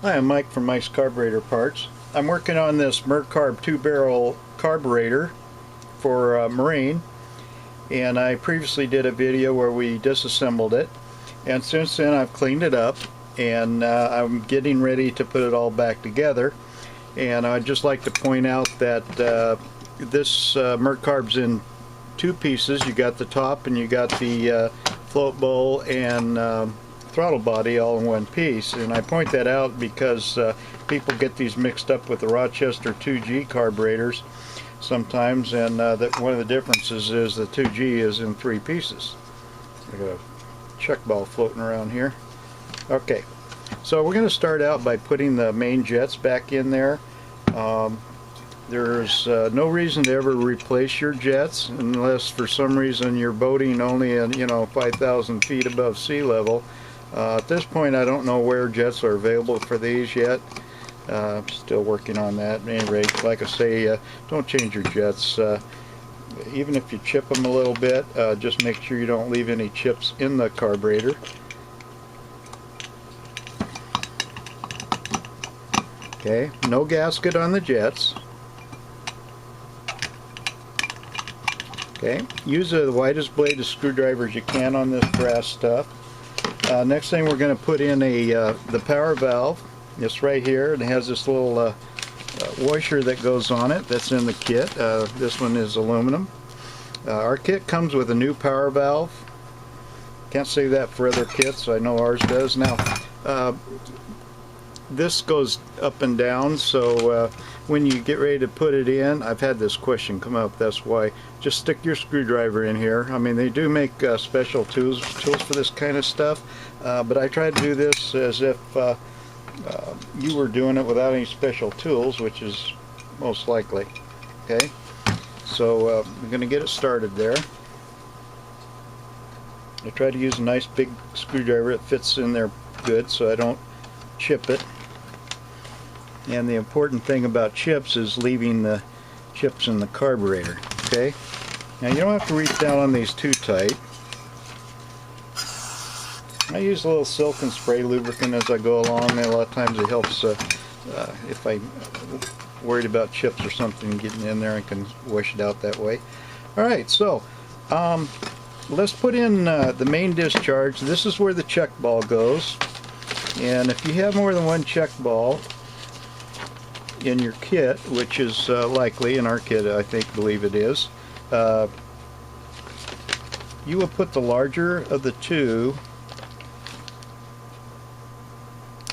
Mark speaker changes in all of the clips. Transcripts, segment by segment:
Speaker 1: Hi, I'm Mike from Mike's Carburetor Parts. I'm working on this Mercarb 2-barrel carburetor for Marine, and I previously did a video where we disassembled it, and since then I've cleaned it up and I'm getting ready to put it all back together. And I'd just like to point out that this Mercarb's in two pieces. You got the top and you got the float bowl and throttle body all in one piece, and I point that out because people get these mixed up with the Rochester 2G carburetors sometimes, and that one of the differences is the 2G is in three pieces. I got a check ball floating around here. Okay, so we're going to start out by putting the main jets back in there. There's no reason to ever replace your jets unless for some reason you're boating only at 5,000 feet above sea level. At this point I don't know where jets are available for these yet. Still working on that. At any rate, like I say, don't change your jets. Even if you chip them a little bit, just make sure you don't leave any chips in the carburetor. Okay, no gasket on the jets. Okay, use the widest blade of screwdrivers you can on this brass stuff. Next thing, we're going to put in the power valve. It's right here. It has this little washer that goes on it. That's in the kit. This one is aluminum. Our kit comes with a new power valve. Can't say that for other kits. I know ours does. Now, this goes up and down, so when you get ready to put it in, I've had this question come up, that's why, just stick your screwdriver in here. I mean, they do make special tools for this kind of stuff, but I try to do this as if you were doing it without any special tools, which is most likely. Okay, so I'm going to get it started there. I try to use a nice big screwdriver that fits in there good so I don't chip it. And the important thing about chips is leaving the chips in the carburetor. Okay, now you don't have to reach down on these too tight. I use a little silk and spray lubricant as I go along, and a lot of times it helps if I'm worried about chips or something getting in there, I can wash it out that way. Alright, so let's put in the main discharge. This is where the check ball goes, and if you have more than one check ball in your kit, which is likely in our kit, I believe it is, you will put the larger of the two,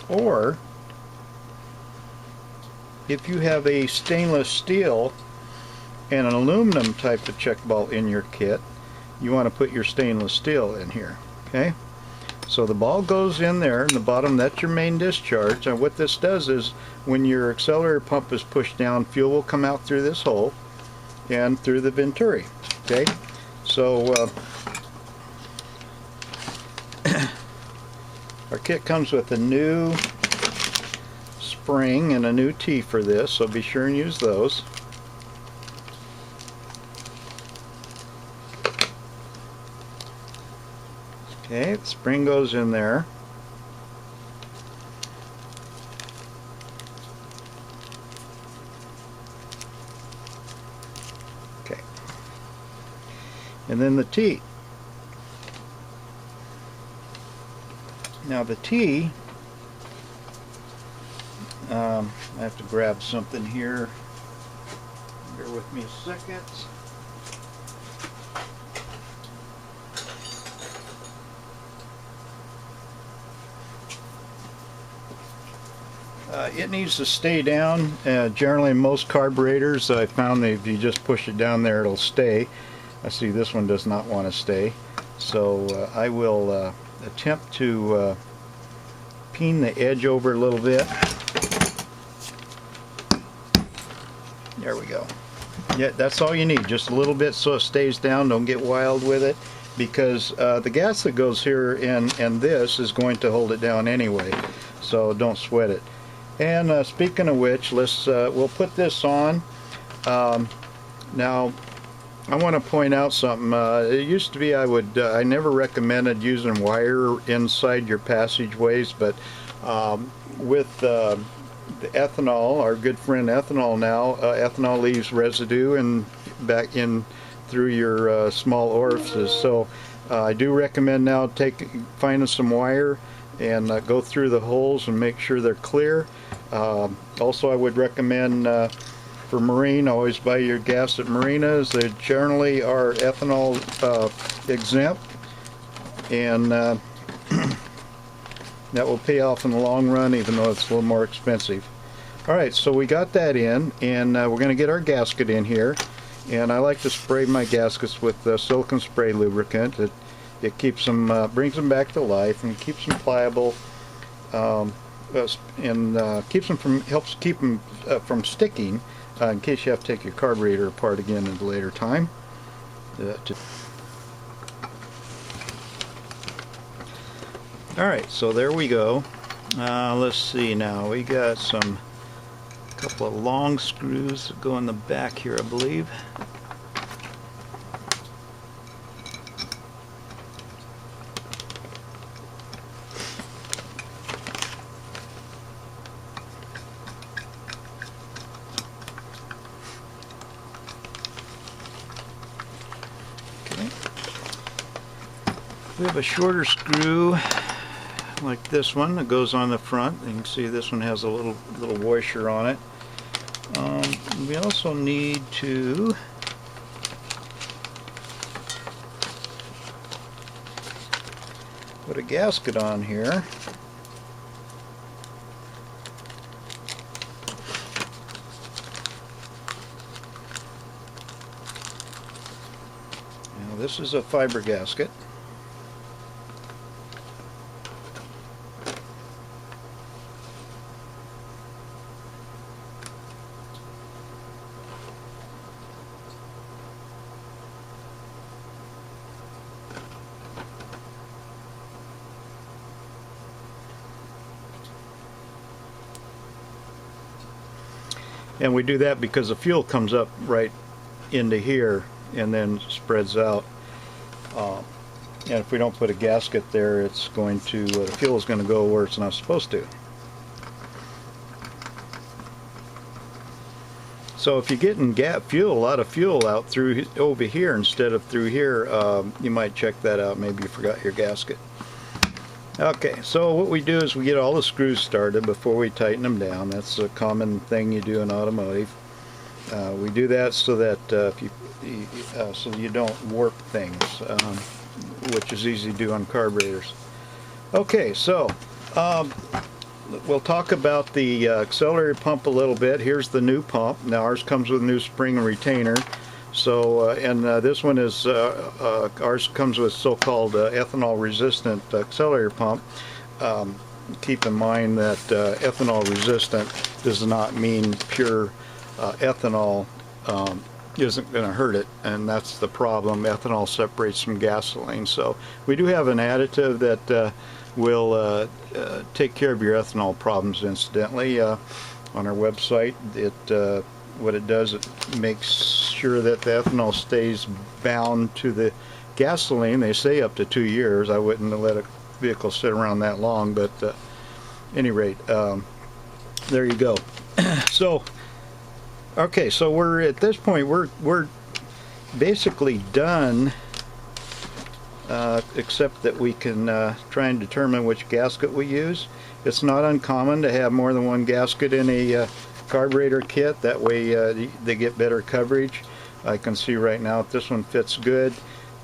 Speaker 1: or if you have a stainless steel and an aluminum type of check ball in your kit, you want to put your stainless steel in here. Okay, so the ball goes in there in the bottom. That's your main discharge, and what this does is when your accelerator pump is pushed down, fuel will come out through this hole and through the venturi. Okay, so our kit comes with a new spring and a new T for this, so be sure and use those. Okay, the spring goes in there. Okay, and then the T. Now the T, I have to grab something here. Bear with me a second. It needs to stay down. Generally most carburetors, I found that if you just push it down there, it'll stay. I see this one does not want to stay, so I will attempt to peen the edge over a little bit. There we go. Yeah, that's all you need, just a little bit so it stays down. Don't get wild with it, because the gas that goes here and this is going to hold it down anyway, so don't sweat it. And speaking of which, we'll put this on. Now I want to point out something. It used to be I never recommended using wire inside your passageways, but With the ethanol, our good friend ethanol now, ethanol leaves residue and back in through your small orifices. So I do recommend now finding some wire and go through the holes and make sure they're clear. Also, I would recommend for marine, always buy your gas at marinas. They generally are ethanol exempt, and that will pay off in the long run, even though it's a little more expensive. Alright, so we got that in, and we're going to get our gasket in here. And I like to spray my gaskets with silicone spray lubricant. It keeps them, brings them back to life, and keeps them pliable, and helps keep them from sticking, in case you have to take your carburetor apart again at a later time. Alright, so there we go. Let's see now. We got a couple of long screws that go in the back here, I believe. We have a shorter screw like this one that goes on the front. You can see this one has a little washer on it. We also need to put a gasket on here. Now this is a fiber gasket. And we do that because the fuel comes up right into here and then spreads out. And if we don't put a gasket there, it's going to, the fuel is going to go where it's not supposed to. So if you're getting a lot of fuel out through over here instead of through here, you might check that out. Maybe you forgot your gasket. Okay, so what we do is we get all the screws started before we tighten them down. That's a common thing you do in automotive. We do that so that so you don't warp things, which is easy to do on carburetors. Okay, so we'll talk about the accelerator pump a little bit. Here's the new pump. Now ours comes with a new spring and retainer. So, this one is, ours comes with so-called ethanol resistant accelerator pump. Keep in mind that ethanol resistant does not mean pure ethanol isn't going to hurt it, and that's the problem. Ethanol separates from gasoline. So we do have an additive that will take care of your ethanol problems incidentally. On our website, what it does, it makes sure that the ethanol stays bound to the gasoline. They say up to 2 years. I wouldn't let a vehicle sit around that long, but at any rate, there you go. So, okay, so we're at this point, we're basically done, except that we can try and determine which gasket we use. It's not uncommon to have more than one gasket in a carburetor kit. That way they get better coverage. I can see right now this one fits good.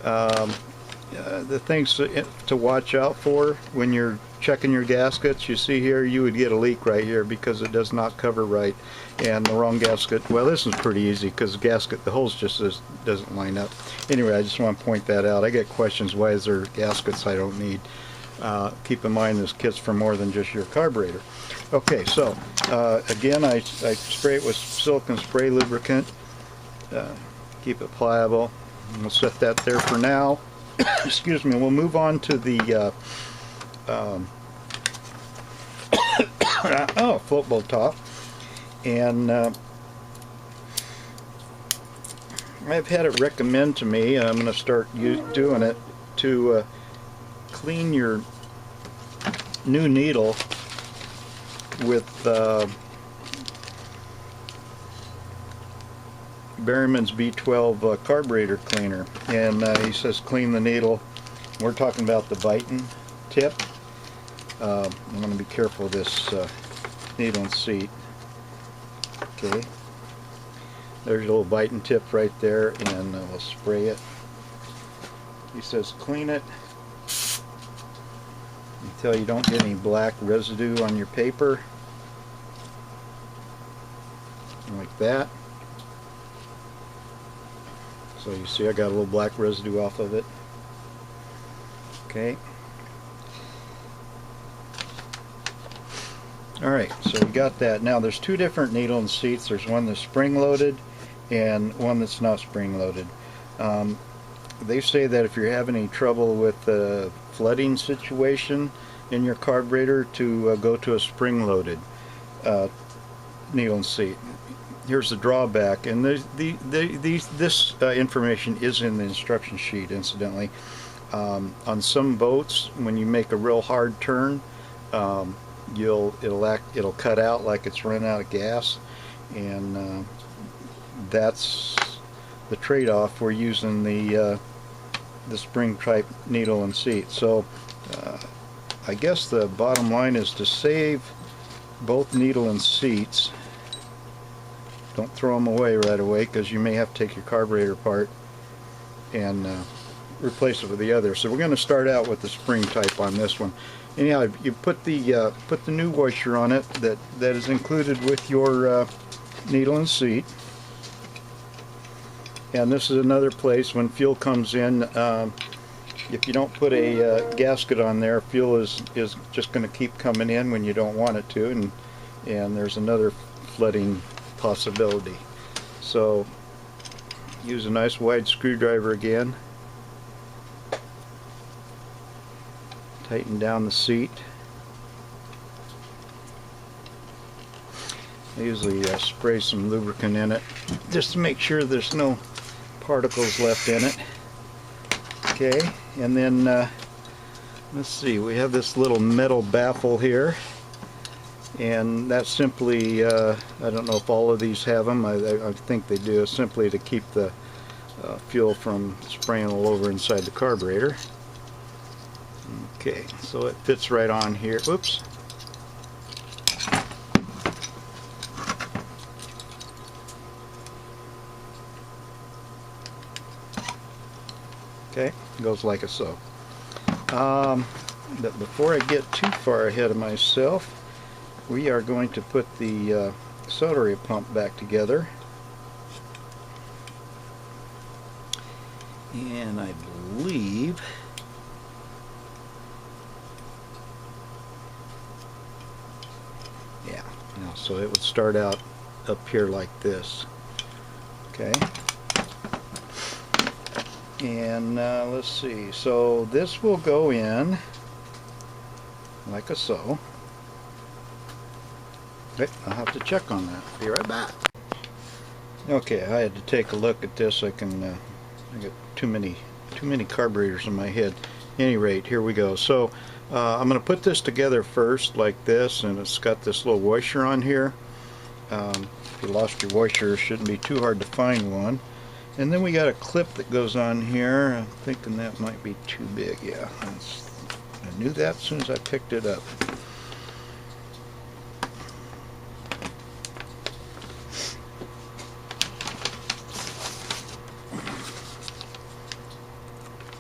Speaker 1: The things to watch out for when you're checking your gaskets, you see here you would get a leak right here because it does not cover right, and the wrong gasket. Well, this is pretty easy because the gasket, the holes just doesn't line up. Anyway, I just want to point that out. I get questions, why is there gaskets I don't need? Keep in mind this kit's for more than just your carburetor. Okay, so again, I spray it with silicone spray lubricant. Keep it pliable. We'll set that there for now. Excuse me. We'll move on to the float bolt top, and I've had it recommend to me. I'm going to start doing it to clean your new needle with Berryman's B12 carburetor cleaner, and he says clean the needle. We're talking about the biting tip. I'm going to be careful of this needle and seat. Okay, there's a little biting tip right there, and we'll spray it. He says clean it until you don't get any black residue on your paper, like that. So you see I got a little black residue off of it. Okay. Alright, so we got that. Now there's two different needle and seats. There's one that's spring-loaded and one that's not spring-loaded. They say that if you're having any trouble with the flooding situation in your carburetor, to go to a spring-loaded needle and seat. Here's the drawback, and this information is in the instruction sheet, incidentally. On some boats, when you make a real hard turn, it'll cut out like it's run out of gas, and that's the trade-off. We're using the spring type needle and seat. So I guess the bottom line is to save both needle and seats. Don't throw them away right away, because you may have to take your carburetor apart and replace it with the other. So we're going to start out with the spring type on this one. Anyhow, you put the new washer on it that is included with your needle and seat. And this is another place when fuel comes in. If you don't put a gasket on there, fuel is just going to keep coming in when you don't want it to, and there's another flooding possibility. So use a nice wide screwdriver again. Tighten down the seat. I usually spray some lubricant in it just to make sure there's no particles left in it. Okay, and then let's see, we have this little metal baffle here, and that's simply, I don't know if all of these have them, I think they do, simply to keep the fuel from spraying all over inside the carburetor. Okay, so it fits right on here. Oops. Okay, goes like so. But before I get too far ahead of myself, we are going to put the accelerator pump back together. And I believe so it would start out up here like this. Okay, and let's see, so this will go in like so. Okay, I'll have to check on that. Be right back. Okay, I had to take a look at this. I got too many carburetors in my head. At any rate, here we go. So I'm going to put this together first like this, and it's got this little washer on here. If you lost your washer, it shouldn't be too hard to find one. And then we got a clip that goes on here. I'm thinking that might be too big. Yeah, I knew that as soon as I picked it up.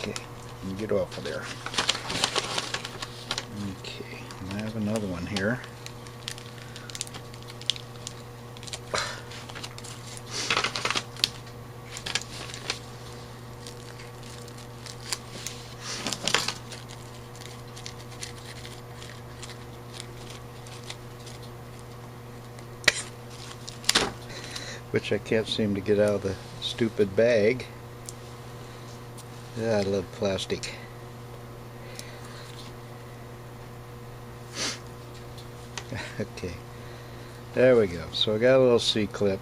Speaker 1: Okay, let me get off of there. Okay, I have another one here. Which I can't seem to get out of the stupid bag. I love plastic. Okay, there we go. So I got a little C-clip.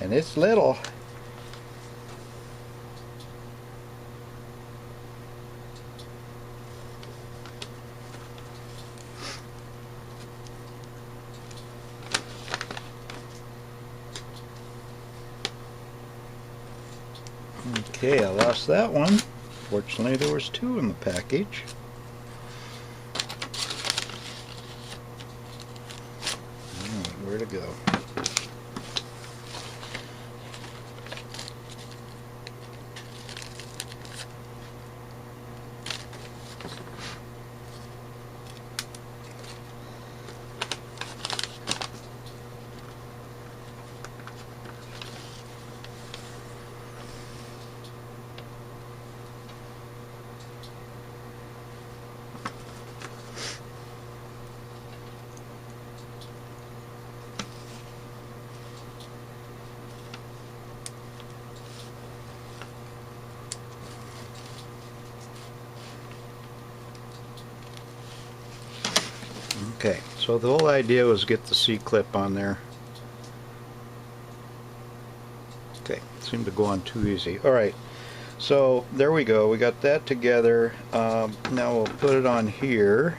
Speaker 1: And it's little. Okay, I lost that one. Fortunately, there was two in the package. Where to go? Okay, so the whole idea was get the C-clip on there. Okay, seemed to go on too easy. Alright, so there we go. We got that together. Now we'll put it on here.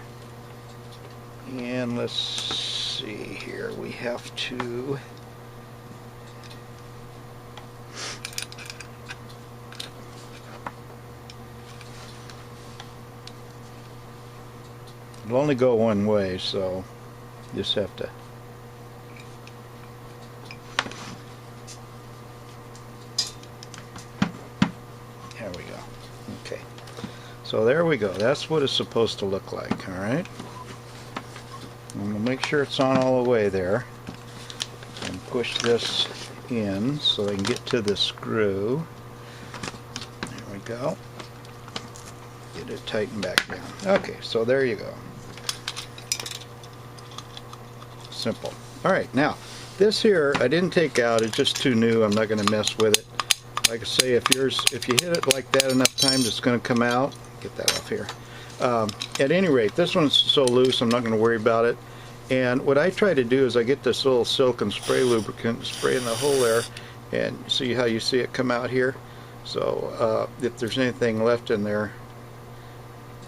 Speaker 1: And let's see here. We have to... It'll only go one way, so you just have to... There we go. Okay. So there we go. That's what it's supposed to look like, alright? And we'll make sure it's on all the way there. And push this in so I can get to the screw. There we go. Get it tightened back down. Okay, so there you go. Simple. Alright, now this here I didn't take out. It's just too new. I'm not going to mess with it. Like I say, if you hit it like that enough times, it's going to come out. Get that off here. At any rate, this one's so loose I'm not going to worry about it. And what I try to do is I get this little silicone spray lubricant, spray in the hole there, and see how you see it come out here. So if there's anything left in there,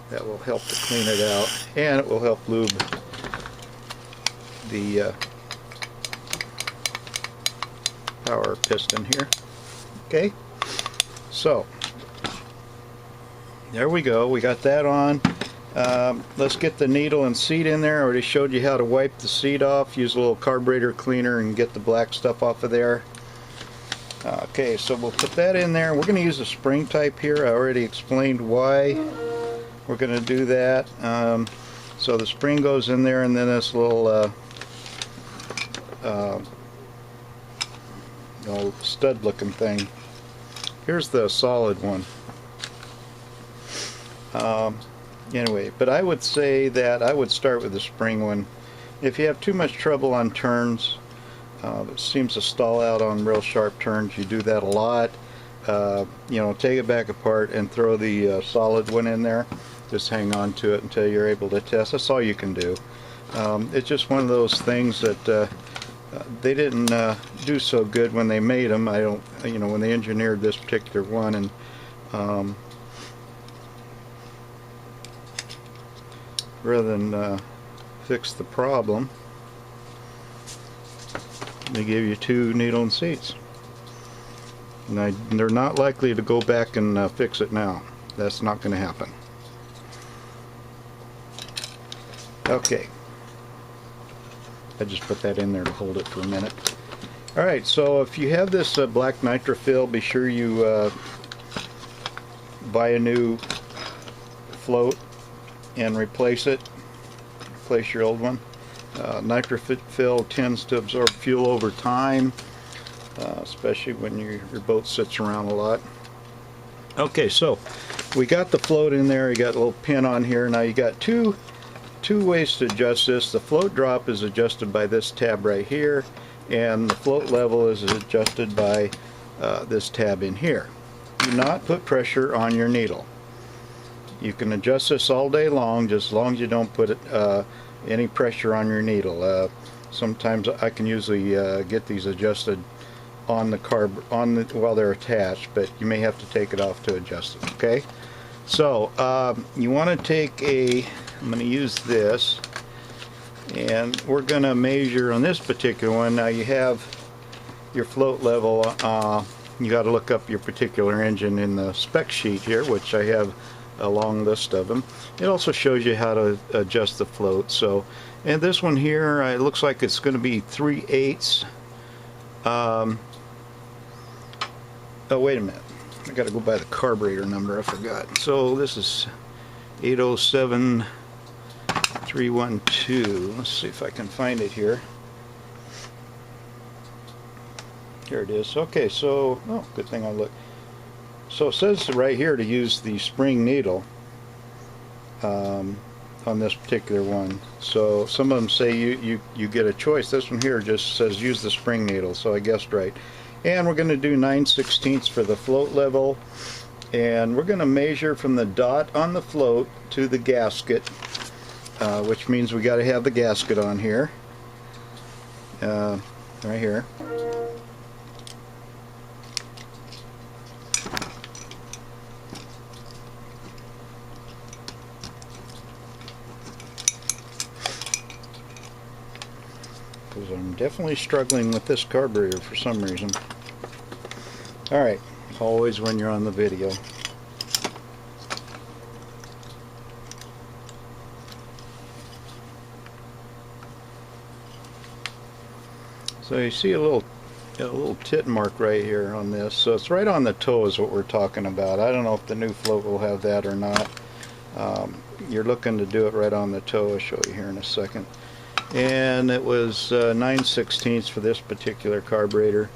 Speaker 1: that will help to clean it out, and it will help lube the power piston here. Okay, so there we go. We got that on. Let's get the needle and seat in there. I already showed you how to wipe the seat off. Use a little carburetor cleaner and get the black stuff off of there. Okay, so we'll put that in there. We're going to use a spring type here. I already explained why we're going to do that. So the spring goes in there, and then this little stud looking thing. Here's the solid one. Anyway, but I would say that I would start with the spring one. If you have too much trouble on turns, it seems to stall out on real sharp turns, you do that a lot, you know, take it back apart and throw the solid one in there. Just hang on to it until you're able to test. That's all you can do. It's just one of those things that they didn't do so good when they made them. I don't, you know, when they engineered this particular one, and rather than fix the problem, they give you two needle and seats. And they're not likely to go back and fix it now. That's not going to happen. Okay. I just put that in there to hold it for a minute. Alright, so if you have this black nitrofill, be sure you buy a new float and replace it. Replace your old one. Nitrofill tends to absorb fuel over time, especially when your boat sits around a lot. Okay, so we got the float in there. You got a little pin on here. Now you got two ways to adjust this. The float drop is adjusted by this tab right here, and the float level is adjusted by this tab in here. Do not put pressure on your needle. You can adjust this all day long, just as long as you don't put any pressure on your needle. Sometimes I can usually get these adjusted on the while they're attached, but you may have to take it off to adjust it. Okay, so you want to take I'm going to use this, and we're going to measure on this particular one. Now you have your float level you got to look up your particular engine in the spec sheet here, which I have a long list of them. It also shows you how to adjust the float. So, and this one here, it looks like it's going to be 3/8. Oh, wait a minute. I got to go by the carburetor number. I forgot. So this is 807312. Let's see if I can find it here. Here it is. Okay, so, oh, good thing I looked. So it says right here to use the spring needle on this particular one. So some of them say you get a choice. This one here just says use the spring needle, so I guessed right. And we're going to do 9/16 for the float level, and we're going to measure from the dot on the float to the gasket, which means we got to have the gasket on here, right here. Because I'm definitely struggling with this carburetor for some reason. Alright, always when you're on the video. So you see a little tit mark right here on this. So it's right on the toe is what we're talking about. I don't know if the new float will have that or not. You're looking to do it right on the toe. I'll show you here in a second. And it was 9/16 for this particular carburetor.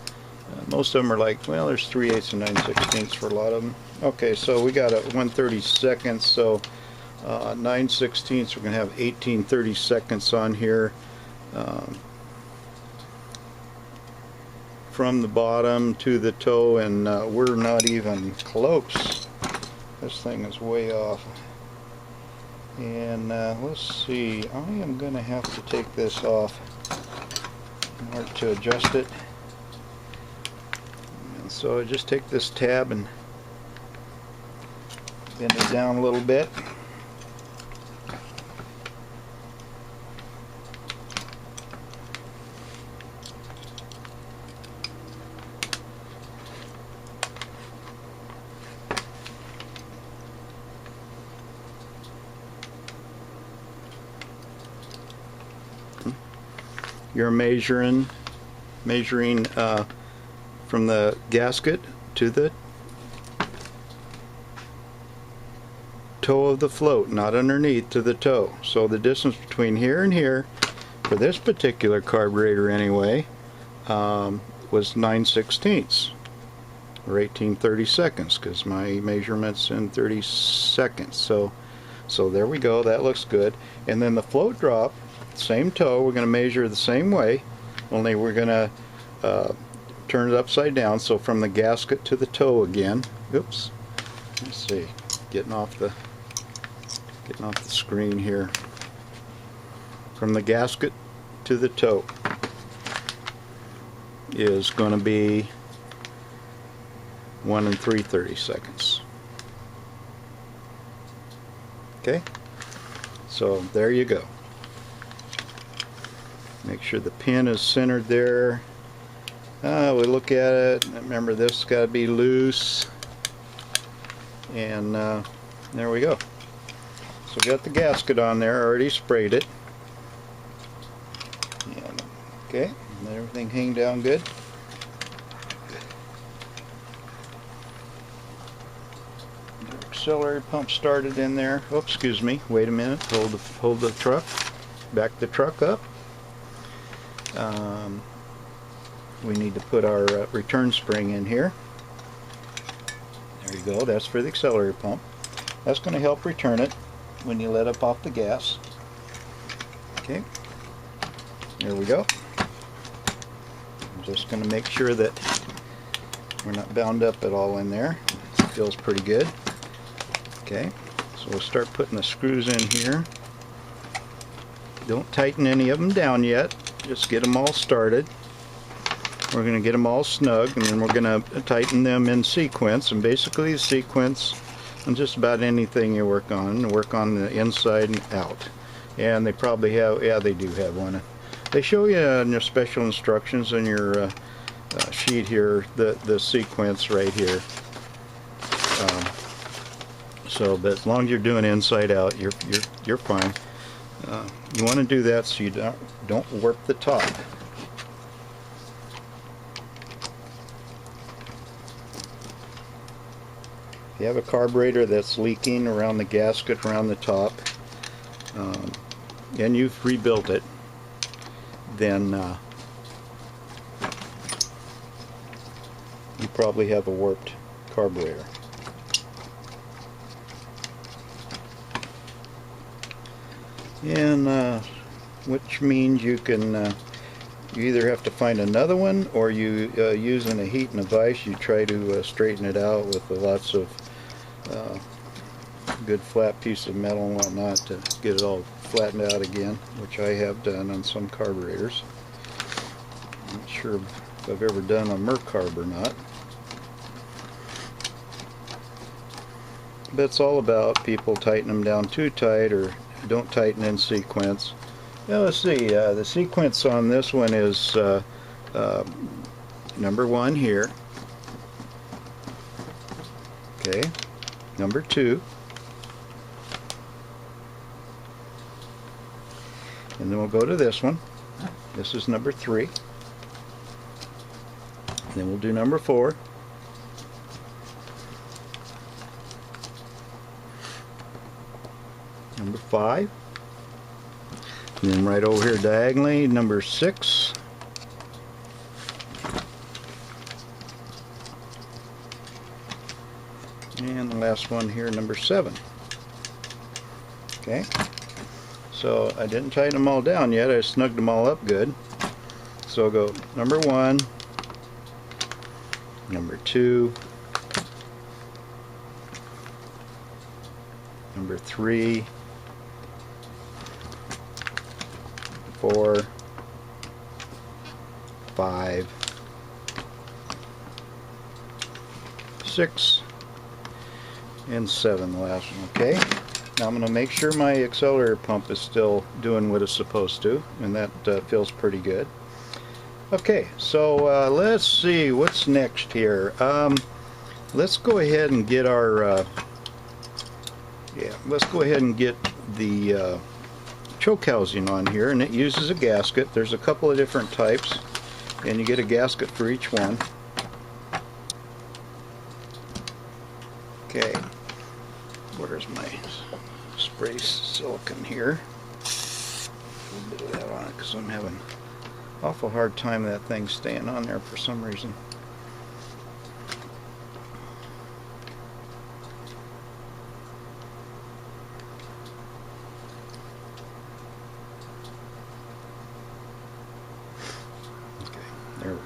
Speaker 1: Most of them are like, well, there's 3/8 and 9/16 for a lot of them. Okay, so we got a 1/32, so 9/16, we're going to have 18/32 on here. From the bottom to the toe, and we're not even close. This thing is way off. And let's see, I am going to have to take this off in order to adjust it. And so I just take this tab and bend it down a little bit. You're measuring from the gasket to the toe of the float, not underneath, to the toe. So the distance between here and here, for this particular carburetor anyway, was 9/16 or 18/32, because my measurement's in 30 seconds. So there we go. That looks good. And then the float drop, same toe, we're going to measure the same way, only we're going to turn it upside down. So from the gasket to the toe again. Oops. Let's see. Getting off the screen here. From the gasket to the toe is going to be 1 3/32. Okay. So there you go. Make sure the pin is centered there. We look at it. Remember, this has got to be loose. And there we go. So we got the gasket on there. Already sprayed it. And, okay. Let everything hang down good. The auxiliary pump started in there. Oops, excuse me. Wait a minute. Hold the truck. Back the truck up. We need to put our return spring in here. There you go. That's for the accelerator pump. That's going to help return it when you let up off the gas. Okay. There we go. I'm just going to make sure that we're not bound up at all in there. It feels pretty good. Okay. So we'll start putting the screws in here. Don't tighten any of them down yet. Just get them all started. We're going to get them all snug, and then we're going to tighten them in sequence. And basically the sequence on just about anything you work on the inside and out. And they probably have, yeah, they do have one. They show you in your special instructions in your sheet here, the sequence right here. So, but as long as you're doing inside out, you're fine. You want to do that so you don't warp the top. If you have a carburetor that's leaking around the gasket around the top, and you've rebuilt it, then you probably have a warped carburetor. And which means you can you either have to find another one, or you using a heat and a vise, you try to straighten it out with lots of good flat piece of metal and whatnot to get it all flattened out again, which I have done on some carburetors. I'm not sure if I've ever done a Mercarb or not. But it's all about people tighten them down too tight or don't tighten in sequence. Now let's see, the sequence on this one is number 1 here. Okay, number 2. And then we'll go to this one. This is number 3. And then we'll do number 4. Number 5. And then right over here diagonally, number 6. And the last one here, number 7. Okay. So I didn't tighten them all down yet. I snugged them all up good. So I'll go number 1, number 2, number 3, 4, 5, 6, and 7, the last one. Okay, now I'm going to make sure my accelerator pump is still doing what it's supposed to, and that feels pretty good. Okay, so let's see what's next here. Let's go ahead and get our let's go ahead and get the choke housing on here, and it uses a gasket. There's a couple of different types, and you get a gasket for each one. Okay, where's my spray silicone here? A little bit of that on it because I'm having an awful hard time that thing staying on there for some reason. There we go.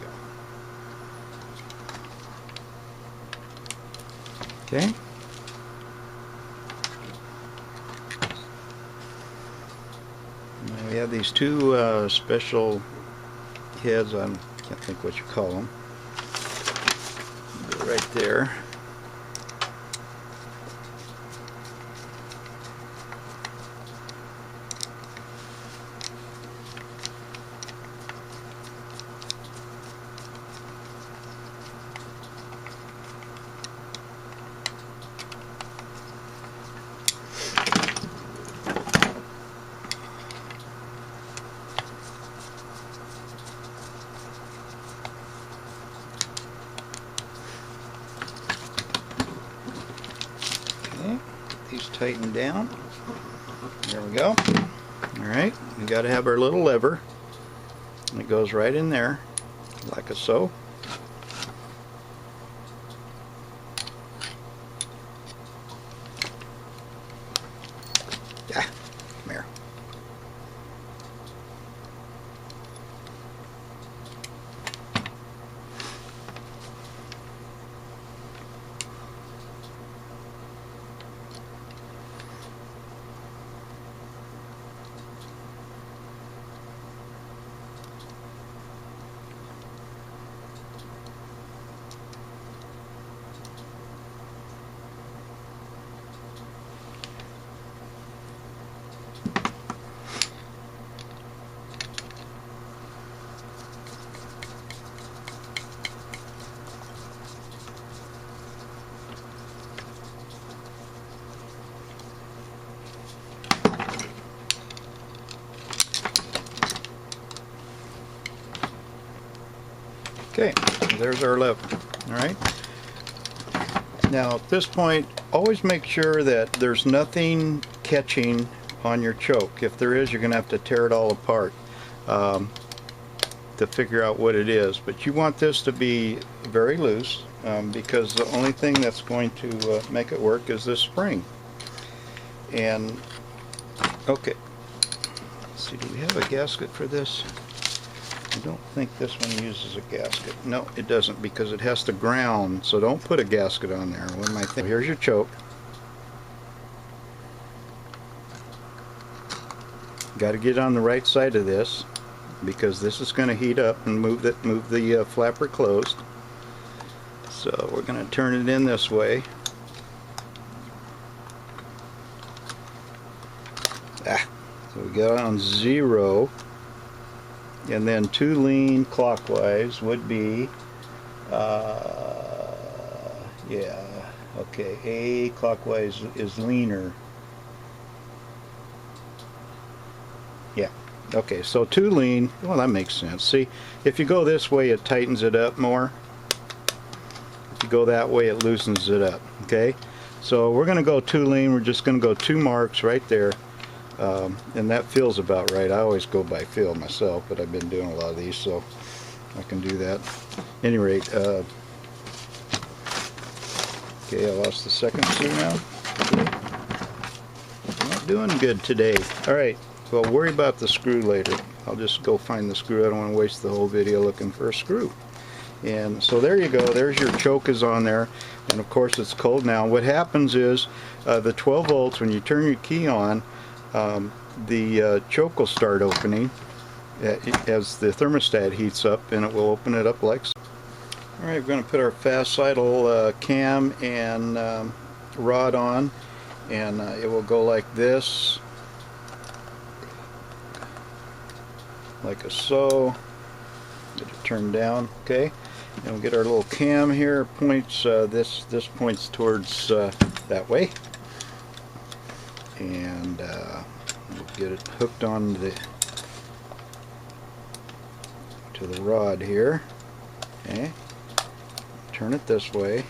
Speaker 1: Okay. Now we have these two special heads. I can't think what you call them. Go right there. These tighten down. There we go. Alright, we got to have our little lever. And it goes right in there, like so. Ah, come here. Okay, there's our lip. Alright. Now at this point, always make sure that there's nothing catching on your choke. If there is, you're going to have to tear it all apart to figure out what it is. But you want this to be very loose because the only thing that's going to make it work is this spring. And okay, let's see, do we have a gasket for this? I don't think this one uses a gasket. No, it doesn't, because it has to ground, so don't put a gasket on there. What am I thinking? Here's your choke. Got to get on the right side of this, because this is going to heat up and move the flapper closed. So we're going to turn it in this way. So we got on 0, and then 2 lean clockwise would be yeah, okay, A clockwise is leaner. Yeah, okay, so 2 lean, well, that makes sense. See, if you go this way, it tightens it up more. If you go that way, it loosens it up. Okay, so we're going to go 2 lean. We're just going to go 2 marks right there. And that feels about right. I always go by feel myself, but I've been doing a lot of these, so I can do that. At any rate, okay, I lost the second screw now. Okay. Not doing good today. Alright, well, worry about the screw later. I'll just go find the screw. I don't want to waste the whole video looking for a screw. And so there you go. There's your choke is on there. And of course it's cold now. What happens is the 12 volts, when you turn your key on, the choke will start opening as the thermostat heats up, and it will open it up like so. Alright, we're going to put our fast sidle cam and rod on, and it will go like this, like so. Get it turned down, okay, and we'll get our little cam here. Points this points towards that way, and we'll get it hooked on to the rod here. Okay, turn it this way,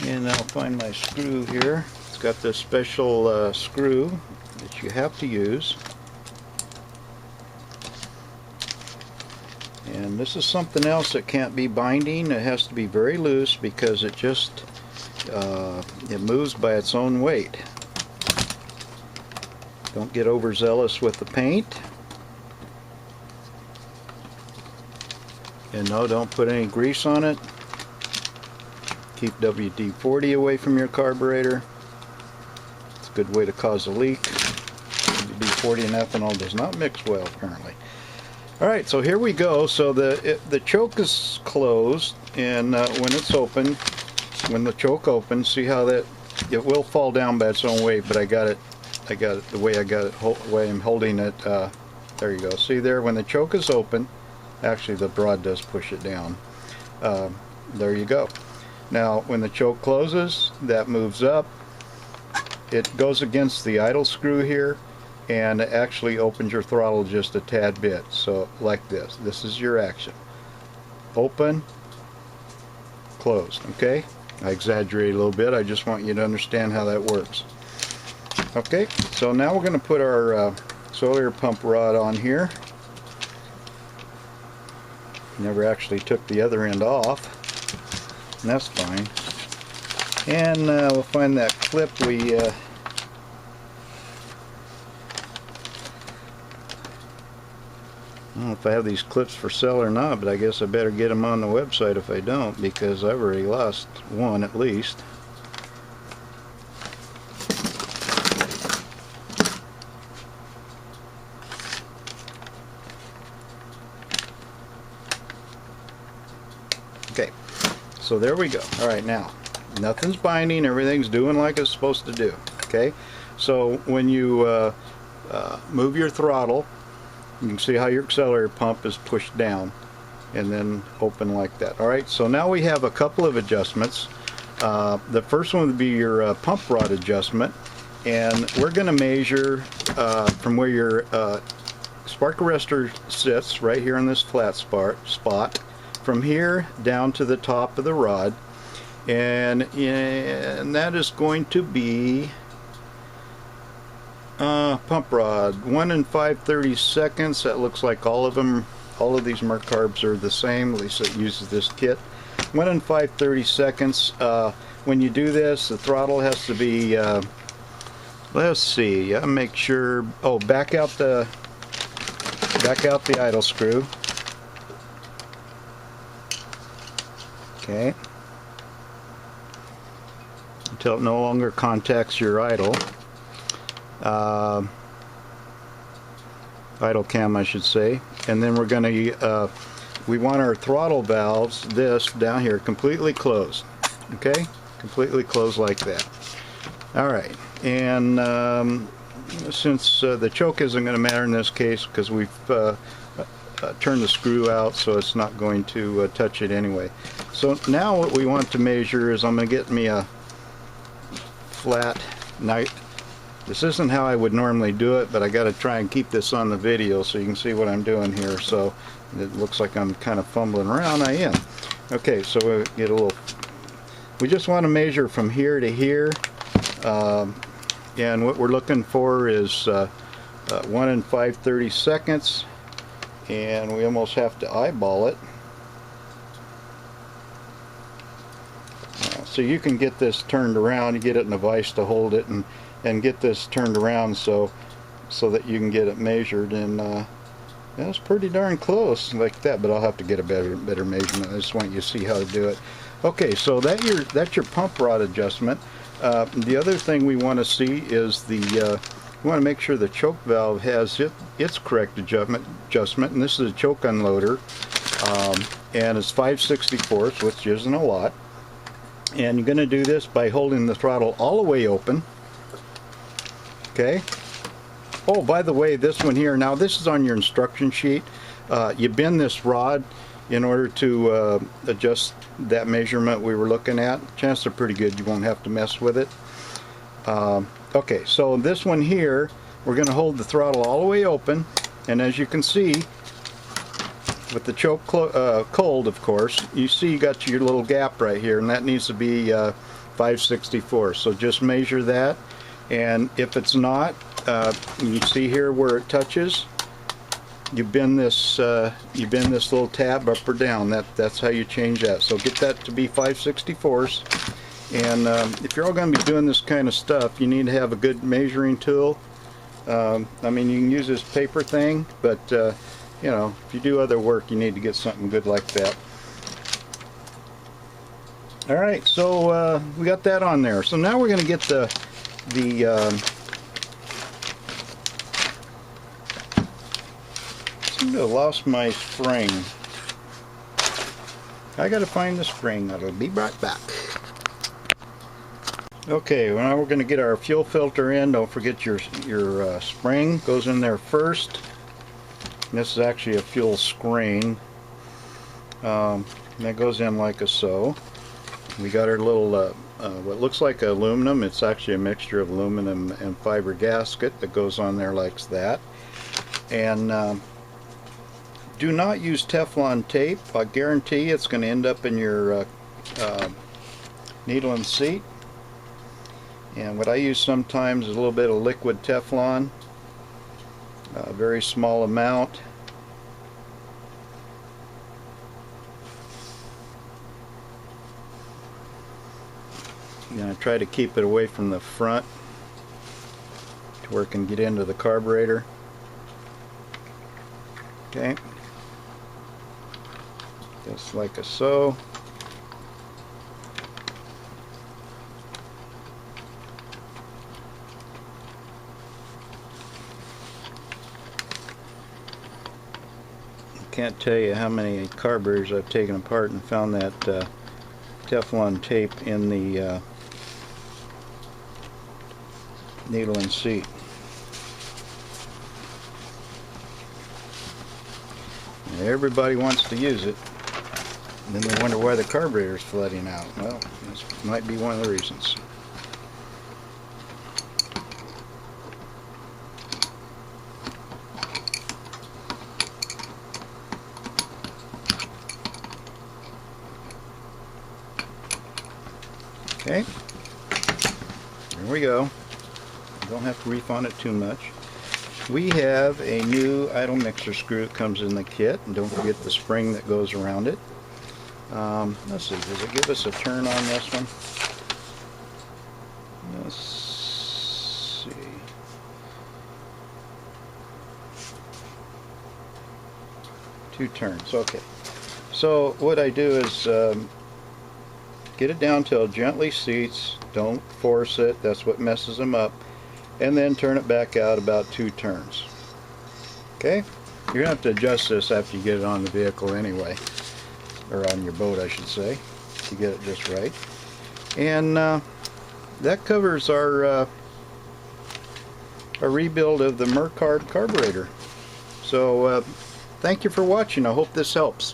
Speaker 1: and I'll find my screw here. It's got this special screw that you have to use, and this is something else that can't be binding. It has to be very loose because it just it moves by its own weight. Don't get overzealous with the paint. And no, don't put any grease on it. Keep WD-40 away from your carburetor. It's a good way to cause a leak. WD-40 and ethanol does not mix well, apparently. Alright, so here we go. So the choke is closed, and when it's open, when the choke opens, see how that it will fall down by its own weight, but I got it the way the way I'm holding it. There you go. See there, when the choke is open, actually the rod does push it down. There you go. Now when the choke closes, that moves up. It goes against the idle screw here, and it actually opens your throttle just a tad bit. So like this. This is your action. Open, closed. Okay? I exaggerate a little bit. I just want you to understand how that works. Okay, so now we're going to put our Accelerator pump rod on here. Never actually took the other end off, and that's fine. And we'll find that clip we I don't know if I have these clips for sale or not, but I guess I better get them on the website if I don't, because I've already lost one at least. Okay, so there we go. Alright, now, nothing's binding, everything's doing like it's supposed to do. Okay, so when you move your throttle, you can see how your accelerator pump is pushed down and then open like that. Alright, so now we have a couple of adjustments. The first one would be your pump rod adjustment, and we're going to measure from where your spark arrestor sits, right here in this flat spot. from here down to the top of the rod, and that is going to be pump rod 1 5/32. That looks like all of them. All of these Mercarbs are the same, at least it uses this kit. 1 5/32. When you do this, the throttle has to be, let's see, make sure, oh, back out the idle screw. Okay. Until it no longer contacts your idle. Idle cam, I should say. And then we're going to, we want our throttle valves, this down here, completely closed. Okay? Completely closed like that. Alright, and since the choke isn't going to matter in this case because we've turned the screw out, so it's not going to touch it anyway. So now what we want to measure is I'm going to get me a flat knife. This isn't how I would normally do it, but I got to try and keep this on the video so you can see what I'm doing here. So it looks like I'm kind of fumbling around. I am. Okay, so we'll get a little. We just want to measure from here to here, and what we're looking for is 1 5/32, and we almost have to eyeball it. So you can get this turned around. You get it in a vise to hold it, and get this turned around so that you can get it measured, and that's pretty darn close like that, but I'll have to get a better measurement. I just want you to see how to do it. Okay, so that's your pump rod adjustment. The other thing we want to see is we want to make sure the choke valve has its correct adjustment, and this is a choke unloader, and it's 5/64, which isn't a lot. And you're going to do this by holding the throttle all the way open. Okay. Oh, by the way, this one here, now this is on your instruction sheet. You bend this rod in order to adjust that measurement we were looking at. Chances are pretty good you won't have to mess with it. Okay, so this one here, we're going to hold the throttle all the way open, and as you can see, with the choke cold, of course, you see you got your little gap right here, and that needs to be 5/64. So just measure that, and if it's not, you see here where it touches, you bend this little tab up or down. That's how you change that. So get that to be 5/64. And if you're all going to be doing this kind of stuff, you need to have a good measuring tool. I mean, you can use this paper thing, but you know, if you do other work, you need to get something good like that. All right, so we got that on there. So now we're going to get I seem to have lost my spring. I got to find the spring. I'll be right back. Okay, well, now we're going to get our fuel filter in. Don't forget your spring goes in there first. And this is actually a fuel screen. That goes in like so. We got our little what looks like aluminum. It's actually a mixture of aluminum and fiber gasket that goes on there like that. And do not use Teflon tape. I guarantee it's going to end up in your needle and seat. And what I use sometimes is a little bit of liquid Teflon, a very small amount. And I try to keep it away from the front to where it can get into the carburetor. Okay, just like so. Can't tell you how many carburetors I've taken apart and found that Teflon tape in the needle and seat. And everybody wants to use it, and then they wonder why the carburetor is flooding out. Well, this might be one of the reasons. Okay, there we go. Don't have to reef on it too much. We have a new idle mixer screw that comes in the kit, and don't forget the spring that goes around it. Let's see, does it give us a turn on this one? Let's see. Two turns, okay. So what I do is get it down till it gently seats, don't force it, that's what messes them up, and then turn it back out about 2 turns. Okay? You're going to have to adjust this after you get it on the vehicle anyway, or on your boat I should say, to get it just right. And that covers our rebuild of the Mercarb carburetor. So thank you for watching. I hope this helps.